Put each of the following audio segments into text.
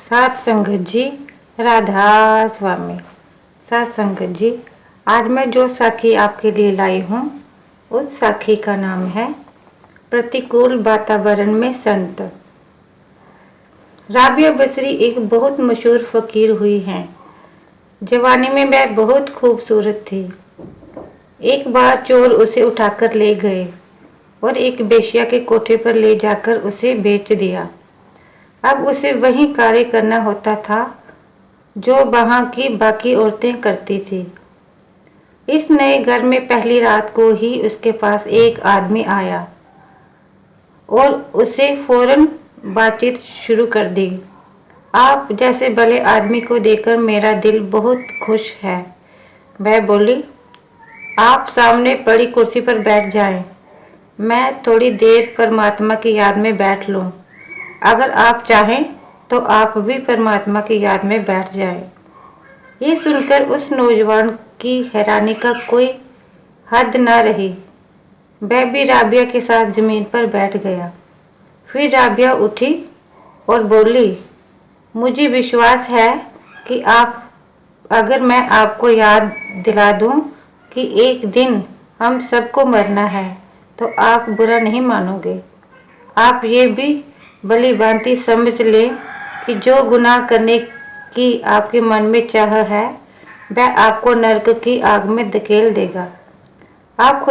सात संगत जी, राधा स्वामी। सात संगत जी, आज मैं जो साखी आपके लिए लाई हूँ उस साखी का नाम है प्रतिकूल वातावरण में संत। राबिया बसरी एक बहुत मशहूर फकीर हुई हैं। जवानी में वह बहुत खूबसूरत थी। एक बार चोर उसे उठाकर ले गए और एक बेश्या के कोठे पर ले जाकर उसे बेच दिया। अब उसे वही कार्य करना होता था जो वहाँ की बाकी औरतें करती थी। इस नए घर में पहली रात को ही उसके पास एक आदमी आया और उसे फौरन बातचीत शुरू कर दी। आप जैसे भले आदमी को देखकर मेरा दिल बहुत खुश है। वह बोली, आप सामने पड़ी कुर्सी पर बैठ जाएं। मैं थोड़ी देर परमात्मा की याद में बैठ लूं। अगर आप चाहें तो आप भी परमात्मा की याद में बैठ जाएं। ये सुनकर उस नौजवान की हैरानी का कोई हद न रही। वह भी राबिया के साथ जमीन पर बैठ गया। फिर राबिया उठी और बोली, मुझे विश्वास है कि अगर मैं आपको याद दिला दूं कि एक दिन हम सबको मरना है तो आप बुरा नहीं मानोगे। आप ये भी भली भांति समझ लें कि जो गुनाह करने की आपके मन में चाह है वह आपको नरक की आग में धकेल देगा। आप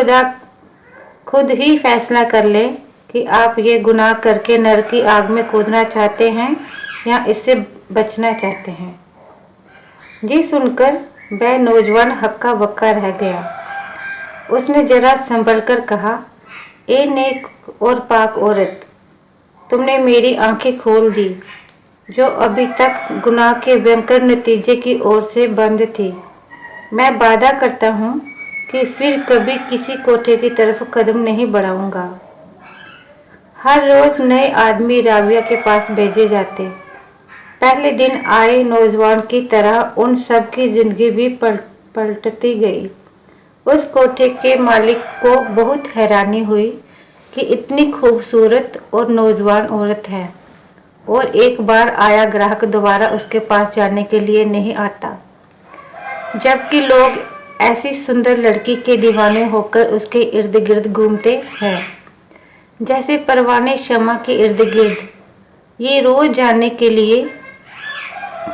खुद ही फैसला कर लें कि आप ये गुनाह करके नरक की आग में कूदना चाहते हैं या इससे बचना चाहते हैं। जी सुनकर वह नौजवान हक्का बक्का रह गया। उसने जरा संभल कर कहा, ए नेक और पाक औरत, तुमने मेरी आंखें खोल दी जो अभी तक गुनाह के भयंकर नतीजे की ओर से बंद थी। मैं वादा करता हूँ कि फिर कभी किसी कोठे की तरफ कदम नहीं बढ़ाऊंगा। हर रोज नए आदमी राबिया के पास भेजे जाते। पहले दिन आए नौजवान की तरह उन सब की जिंदगी भी पलटती गई। उस कोठे के मालिक को बहुत हैरानी हुई कि इतनी खूबसूरत और नौजवान औरत है और एक बार आया ग्राहक दोबारा उसके पास जाने के लिए नहीं आता, जबकि लोग ऐसी सुंदर लड़की के दीवाने होकर उसके इर्द गिर्द घूमते हैं जैसे परवाने शम्मा के इर्द गिर्द। ये रोज जानने के लिए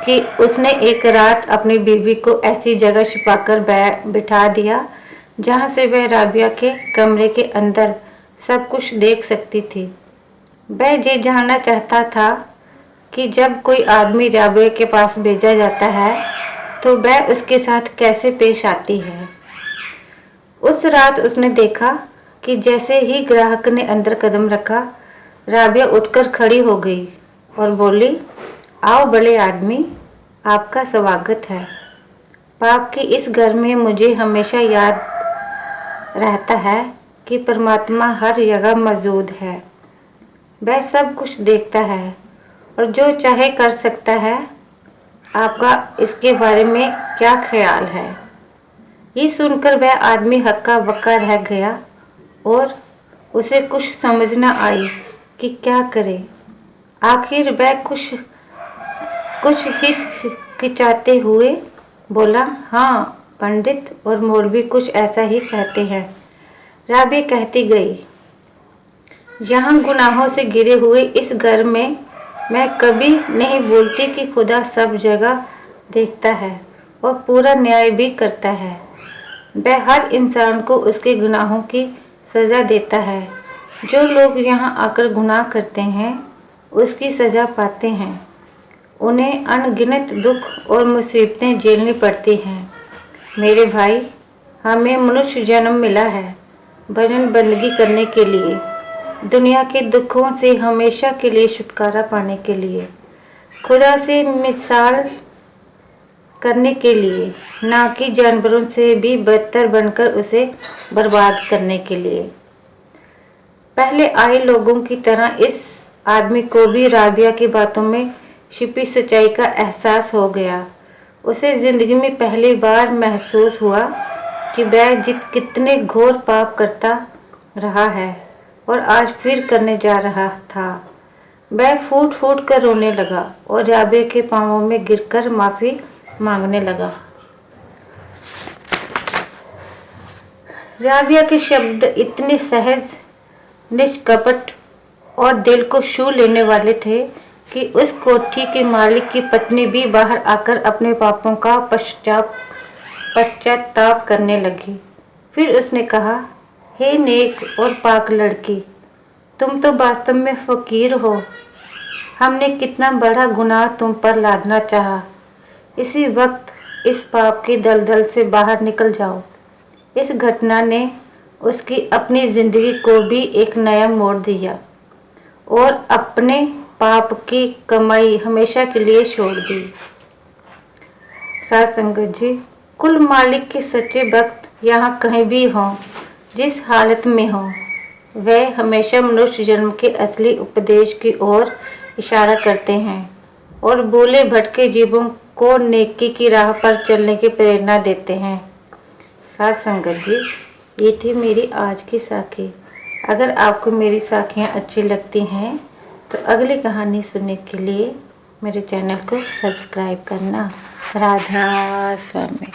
कि उसने एक रात अपनी बीवी को ऐसी जगह छिपाकर बिठा दिया जहां से वह राबिया के कमरे के अंदर सब कुछ देख सकती थी। वह ये जानना चाहता था कि जब कोई आदमी राबिया के पास भेजा जाता है तो वह उसके साथ कैसे पेश आती है। उस रात उसने देखा कि जैसे ही ग्राहक ने अंदर कदम रखा, राबिया उठकर खड़ी हो गई और बोली, आओ बड़े आदमी, आपका स्वागत है। पाप के इस घर में मुझे हमेशा याद रहता है कि परमात्मा हर जगह मौजूद है। वह सब कुछ देखता है और जो चाहे कर सकता है। आपका इसके बारे में क्या ख्याल है? ये सुनकर वह आदमी हक्का बक्का रह गया और उसे कुछ समझ न आई कि क्या करे। आखिर वह कुछ हिचकिचाते हुए बोला, हाँ पंडित और मौलवी कुछ ऐसा ही कहते हैं। राबिया कहती गई, यहाँ गुनाहों से घिरे हुए इस घर में मैं कभी नहीं भूलती कि खुदा सब जगह देखता है और पूरा न्याय भी करता है। वह हर इंसान को उसके गुनाहों की सज़ा देता है। जो लोग यहाँ आकर गुनाह करते हैं उसकी सज़ा पाते हैं। उन्हें अनगिनत दुख और मुसीबतें झेलनी पड़ती हैं। मेरे भाई, हमें मनुष्य जन्म मिला है भजन बंदगी करने के लिए, दुनिया के दुखों से हमेशा के लिए छुटकारा पाने के लिए, खुदा से मिसाल करने के लिए, ना कि जानवरों से भी बदतर बनकर उसे बर्बाद करने के लिए। पहले आए लोगों की तरह इस आदमी को भी राबिया की बातों में छिपी सच्चाई का एहसास हो गया। उसे जिंदगी में पहली बार महसूस हुआ कि वह कितने घोर पाप करता रहा है और आज फिर करने जा रहा था। वह फूट फूट कर रोने लगा और राबिया के पांवों में गिरकर माफ़ी मांगने लगा। राबिया के शब्द इतने सहज, निष्कपट और दिल को छू लेने वाले थे कि उस कोठी के मालिक की पत्नी भी बाहर आकर अपने पापों का पश्चाताप करने लगी। फिर उसने कहा, हे नेक और पाक लड़की, तुम तो वास्तव में फ़कीर हो। हमने कितना बड़ा गुनाह तुम पर लादना चाहा। इसी वक्त इस पाप की दलदल से बाहर निकल जाओ। इस घटना ने उसकी अपनी ज़िंदगी को भी एक नया मोड़ दिया और अपने पाप की कमाई हमेशा के लिए छोड़ दी। साथ संगत जी, कुल मालिक के सच्चे भक्त यहाँ कहीं भी हों, जिस हालत में हों, वह हमेशा मनुष्य जन्म के असली उपदेश की ओर इशारा करते हैं और भोले भटके जीवों को नेकी की राह पर चलने की प्रेरणा देते हैं। साथ संगत जी, ये थी मेरी आज की साखी। अगर आपको मेरी साखियाँ अच्छी लगती हैं तो अगली कहानी सुनने के लिए मेरे चैनल को सब्सक्राइब करना। राधा स्वामी।